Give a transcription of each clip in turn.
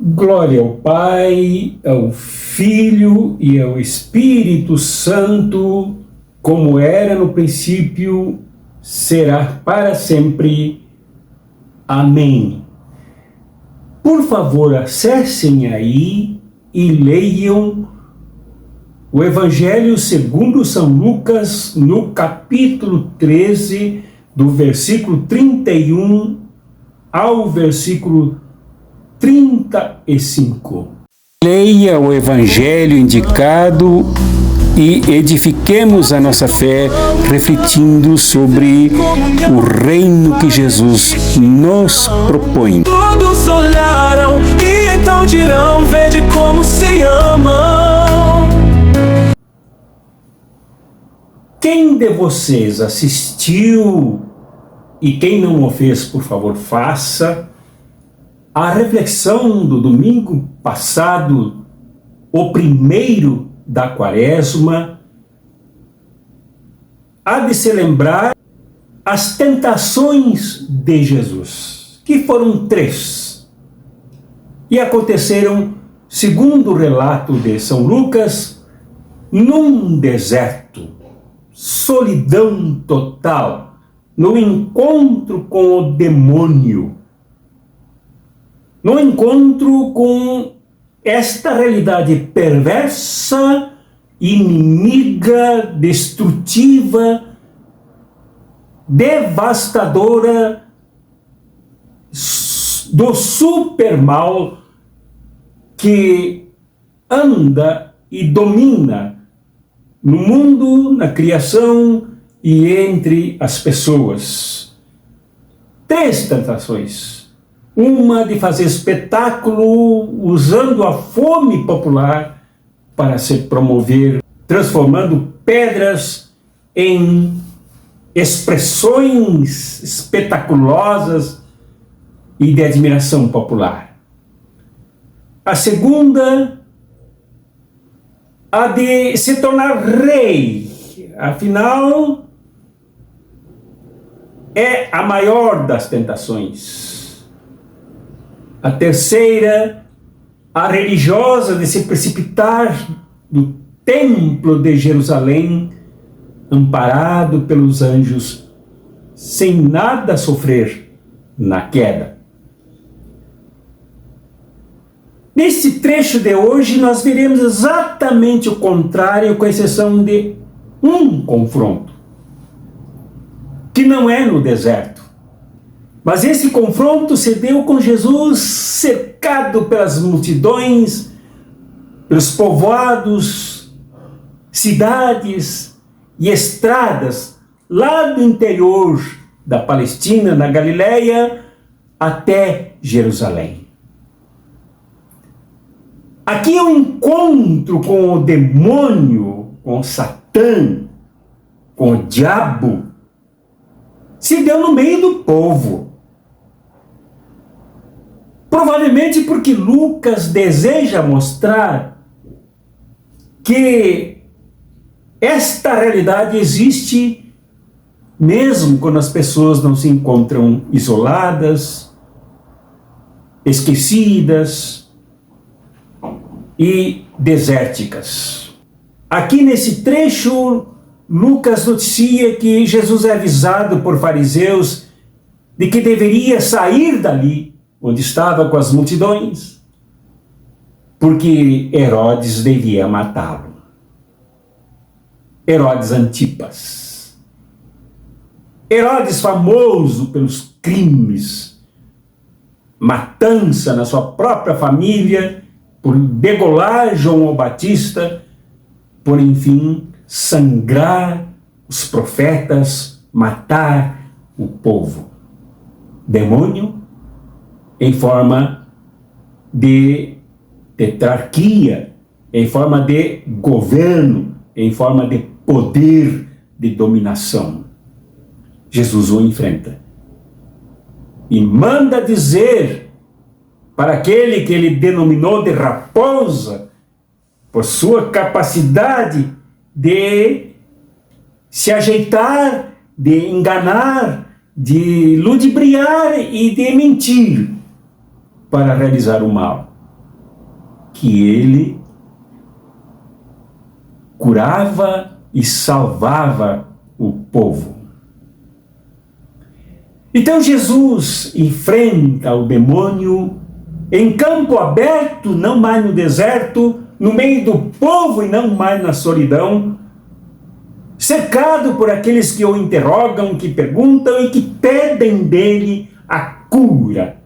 Glória ao Pai, ao Filho e ao Espírito Santo, como era no princípio, será para sempre. Amém. Por favor, acessem aí e leiam o Evangelho segundo São Lucas, no capítulo 13, do versículo 31 ao versículo 35. Leia o Evangelho indicado e edifiquemos a nossa fé refletindo sobre o reino que Jesus nos propõe. Todos olharam e então dirão: vede como se amam. Quem de vocês assistiu, e quem não o fez, por favor, faça, a reflexão do domingo passado, o primeiro da Quaresma, há de se lembrar as tentações de Jesus, que foram 3, e aconteceram, segundo o relato de São Lucas, num deserto, solidão total, no encontro com o demônio, no encontro com esta realidade perversa, inimiga, destrutiva, devastadora do supermal que anda e domina no mundo, na criação e entre as pessoas. 3 tentações. Uma de fazer espetáculo usando a fome popular para se promover, transformando pedras em expressões espetaculosas e de admiração popular. A segunda, a de se tornar rei. Afinal, é a maior das tentações. A terceira, a religiosa de se precipitar do templo de Jerusalém, amparado pelos anjos, sem nada sofrer na queda. Nesse trecho de hoje, nós veremos exatamente o contrário, com exceção de um confronto, que não é no deserto. Mas esse confronto se deu com Jesus cercado pelas multidões, pelos povoados, cidades e estradas lá do interior da Palestina, na Galileia, até Jerusalém. Aqui é o encontro com o demônio, com o Satã, com o diabo, se deu no meio do povo. Provavelmente porque Lucas deseja mostrar que esta realidade existe mesmo quando as pessoas não se encontram isoladas, esquecidas e desérticas. Aqui nesse trecho, Lucas noticia que Jesus é avisado por fariseus de que deveria sair dali, onde estava com as multidões, porque Herodes devia matá-lo. Herodes Antipas. Herodes, famoso pelos crimes, matança na sua própria família, por degolar João o Batista, por, enfim, sangrar os profetas, matar o povo. Demônio em forma de tetrarquia, em forma de governo, em forma de poder de dominação. Jesus o enfrenta e manda dizer para aquele que ele denominou de raposa, por sua capacidade de se ajeitar, de enganar, de ludibriar e de mentir para realizar o mal. que ele curava e salvava o povo. Então Jesus enfrenta o demônio em campo aberto, não mais no deserto, no meio do povo e não mais na solidão, cercado por aqueles que o interrogam, que perguntam e que pedem dele a cura,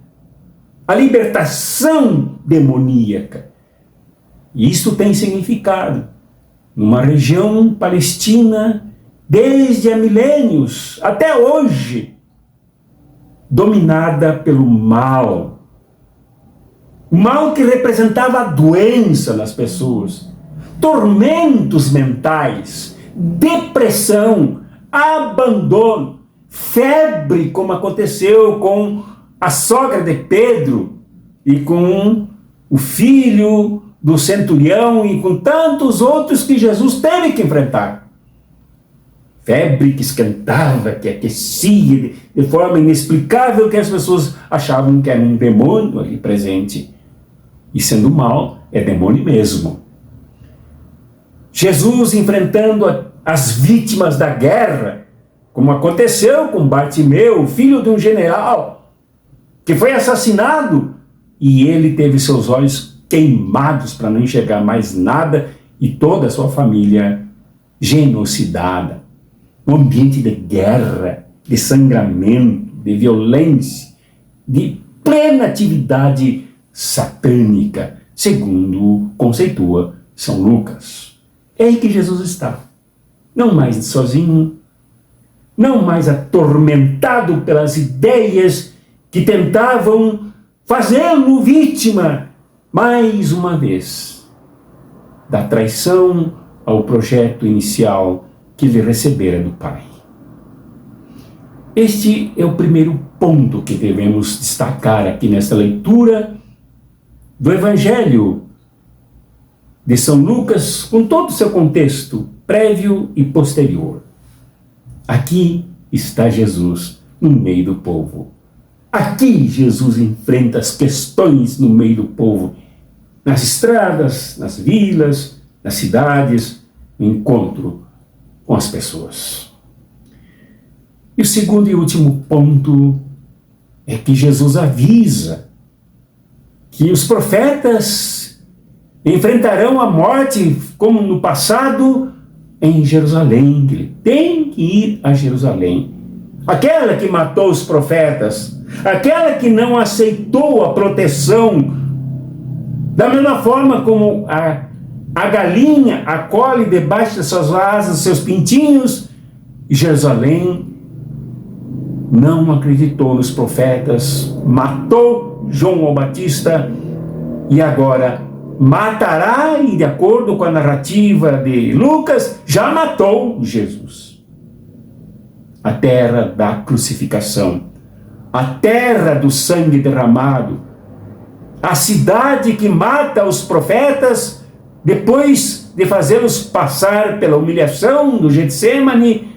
a libertação demoníaca. E isso tem significado. Numa região palestina, desde há milênios até hoje, dominada pelo mal. O mal que representava a doença nas pessoas, tormentos mentais, depressão, abandono, febre, como aconteceu com a sogra de Pedro e com o filho do centurião e com tantos outros que Jesus teve que enfrentar. Febre que esquentava, que aquecia de forma inexplicável, que as pessoas achavam que era um demônio ali presente. E sendo mal, é demônio mesmo. Jesus enfrentando as vítimas da guerra, como aconteceu com Bartimeu, filho de um general, que foi assassinado, e ele teve seus olhos queimados para não enxergar mais nada, e toda a sua família genocidada. Um ambiente de guerra, de sangramento, de violência, de plena atividade satânica, segundo conceitua São Lucas. É aí que Jesus está. Não mais sozinho, não mais atormentado pelas ideias que tentavam fazê-lo vítima, mais uma vez, da traição ao projeto inicial que ele recebera do Pai. Este é o primeiro ponto que devemos destacar aqui nesta leitura do Evangelho de São Lucas, com todo o seu contexto prévio e posterior. Aqui está Jesus no meio do povo. Aqui Jesus enfrenta as questões no meio do povo, nas estradas, nas vilas, nas cidades, no encontro com as pessoas. E o segundo e último ponto é que Jesus avisa que os profetas enfrentarão a morte, como no passado, em Jerusalém. Ele tem que ir a Jerusalém. Aquela que matou os profetas, aquela que não aceitou a proteção, da mesma forma como a galinha acolhe debaixo das suas asas seus pintinhos, e Jerusalém não acreditou nos profetas, matou João Batista e agora matará, e de acordo com a narrativa de Lucas, já matou Jesus. A terra da crucificação, a terra do sangue derramado, a cidade que mata os profetas depois de fazê-los passar pela humilhação do Getsêmani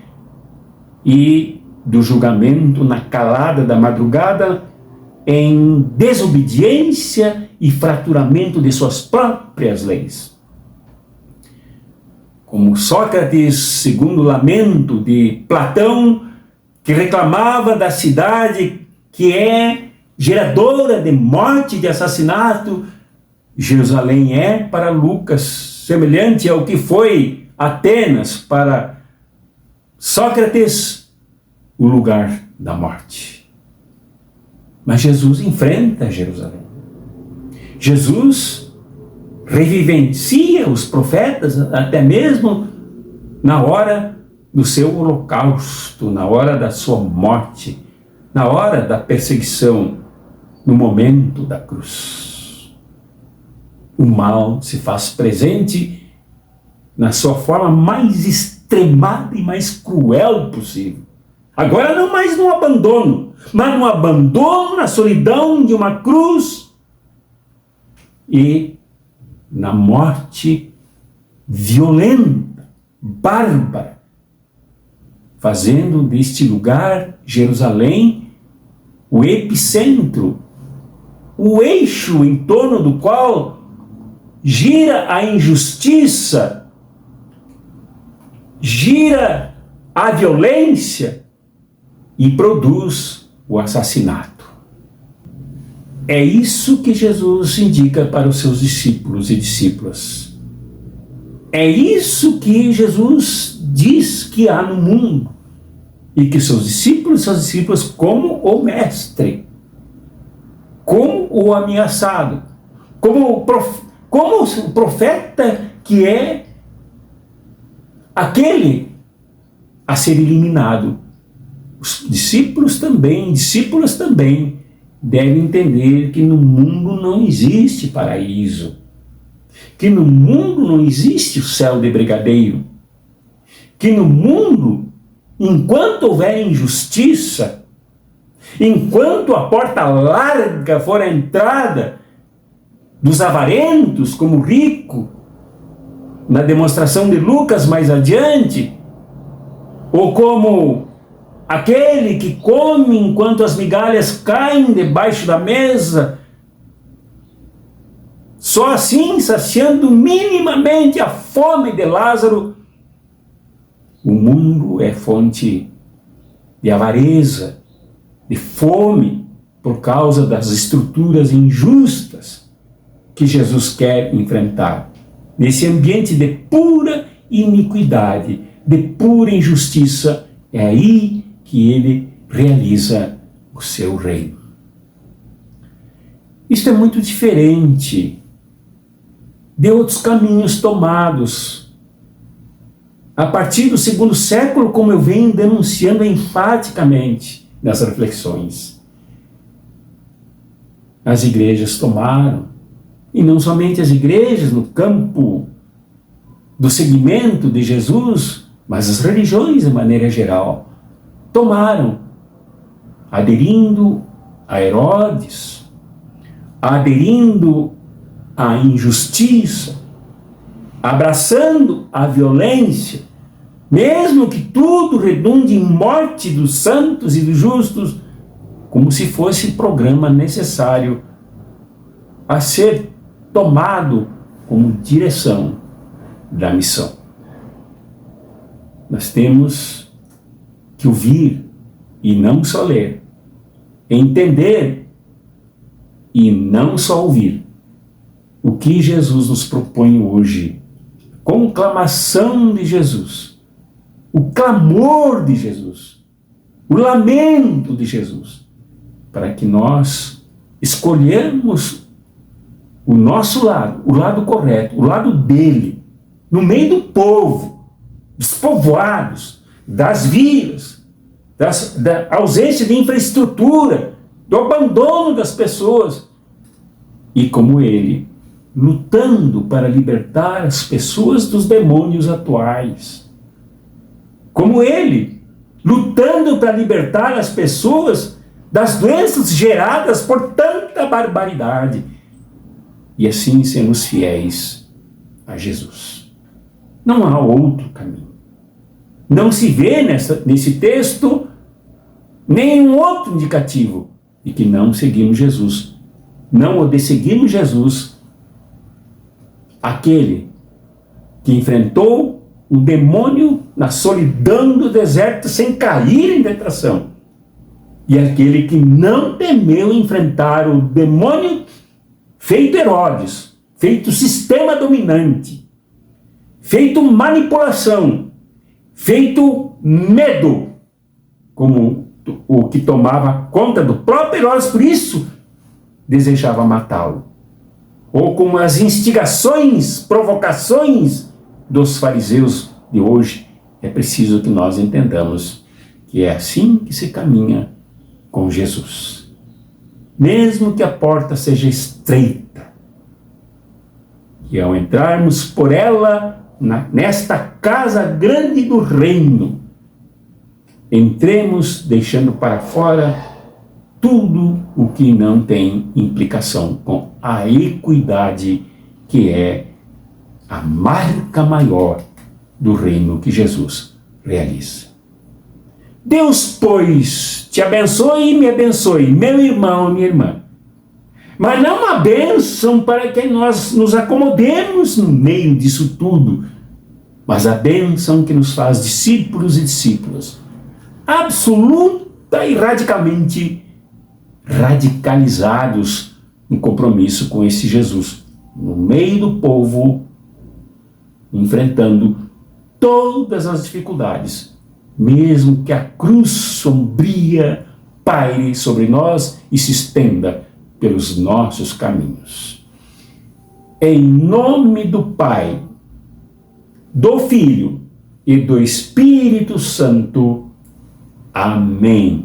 e do julgamento na calada da madrugada, em desobediência e fraturamento de suas próprias leis. Como Sócrates, segundo o lamento de Platão, que reclamava da cidade que é geradora de morte, de assassinato, Jerusalém é para Lucas semelhante ao que foi Atenas para Sócrates, o lugar da morte. Mas Jesus enfrenta Jerusalém. Jesus revivencia os profetas até mesmo na hora do seu holocausto, na hora da sua morte, na hora da perseguição, no momento da cruz. O mal se faz presente na sua forma mais extremada e mais cruel possível. Agora não mais no abandono, mas no abandono, na solidão de uma cruz e na morte violenta, bárbara, fazendo deste lugar, Jerusalém, o epicentro, o eixo em torno do qual gira a injustiça, gira a violência e produz o assassinato. É isso que Jesus indica para os seus discípulos e discípulas. É isso que Jesus diz que há no mundo. E que seus discípulos são discípulos como o mestre, como o ameaçado, como o profeta que é aquele a ser eliminado. Os discípulas também devem entender que no mundo não existe paraíso, que no mundo não existe o céu de brigadeiro, que no mundo, enquanto houver injustiça, enquanto a porta larga for a entrada dos avarentos, como o rico, na demonstração de Lucas mais adiante, ou como aquele que come enquanto as migalhas caem debaixo da mesa, só assim saciando minimamente a fome de Lázaro, o mundo é fonte de avareza, de fome, por causa das estruturas injustas que Jesus quer enfrentar. Nesse ambiente de pura iniquidade, de pura injustiça, é aí que ele realiza o seu reino. Isto é muito diferente de outros caminhos tomados a partir do segundo século, como eu venho denunciando enfaticamente nas reflexões. As igrejas tomaram, e não somente as igrejas no campo do seguimento de Jesus, mas as religiões de maneira geral, tomaram, aderindo a Herodes, aderindo à injustiça, abraçando a violência, mesmo que tudo redunde em morte dos santos e dos justos, como se fosse programa necessário a ser tomado como direção da missão. Nós temos que ouvir e não só ler, entender e não só ouvir o que Jesus nos propõe hoje, conclamação de Jesus, o clamor de Jesus, o lamento de Jesus, para que nós escolhamos o nosso lado, o lado correto, o lado dele, no meio do povo, dos povoados, das vilas, da ausência de infraestrutura, do abandono das pessoas, e como ele, lutando para libertar as pessoas dos demônios atuais. Como ele, lutando para libertar as pessoas das doenças geradas por tanta barbaridade. E assim sermos fiéis a Jesus. Não há outro caminho. Não se vê nesse texto nenhum outro indicativo de que não seguimos Jesus. Não o de seguirmos Jesus, aquele que enfrentou o demônio na solidão do deserto sem cair em tentação. E aquele que não temeu enfrentar o demônio feito Herodes, feito sistema dominante, feito manipulação, feito medo, como o que tomava conta do próprio Herodes, por isso desejava matá-lo. Ou como as instigações, provocações dos fariseus de hoje. É preciso que nós entendamos que é assim que se caminha com Jesus. Mesmo que a porta seja estreita, e ao entrarmos por ela, nesta casa grande do reino, entremos deixando para fora tudo o que não tem implicação com a equidade, que é a marca maior do reino que Jesus realiza. Deus, pois, te abençoe e me abençoe, meu irmão e minha irmã, mas não uma bênção para que nós nos acomodemos no meio disso tudo, mas a bênção que nos faz discípulos e discípulas, absoluta e radicalmente radicalizados em compromisso com esse Jesus, no meio do povo, enfrentando todas as dificuldades, mesmo que a cruz sombria paire sobre nós e se estenda pelos nossos caminhos. Em nome do Pai, do Filho e do Espírito Santo. Amém.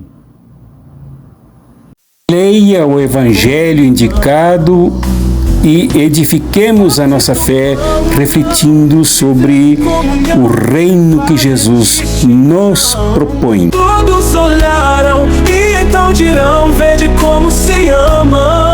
Leia o Evangelho indicado e edifiquemos a nossa fé refletindo sobre o reino que Jesus nos propõe. Todos olharam e então dirão: vede como se ama.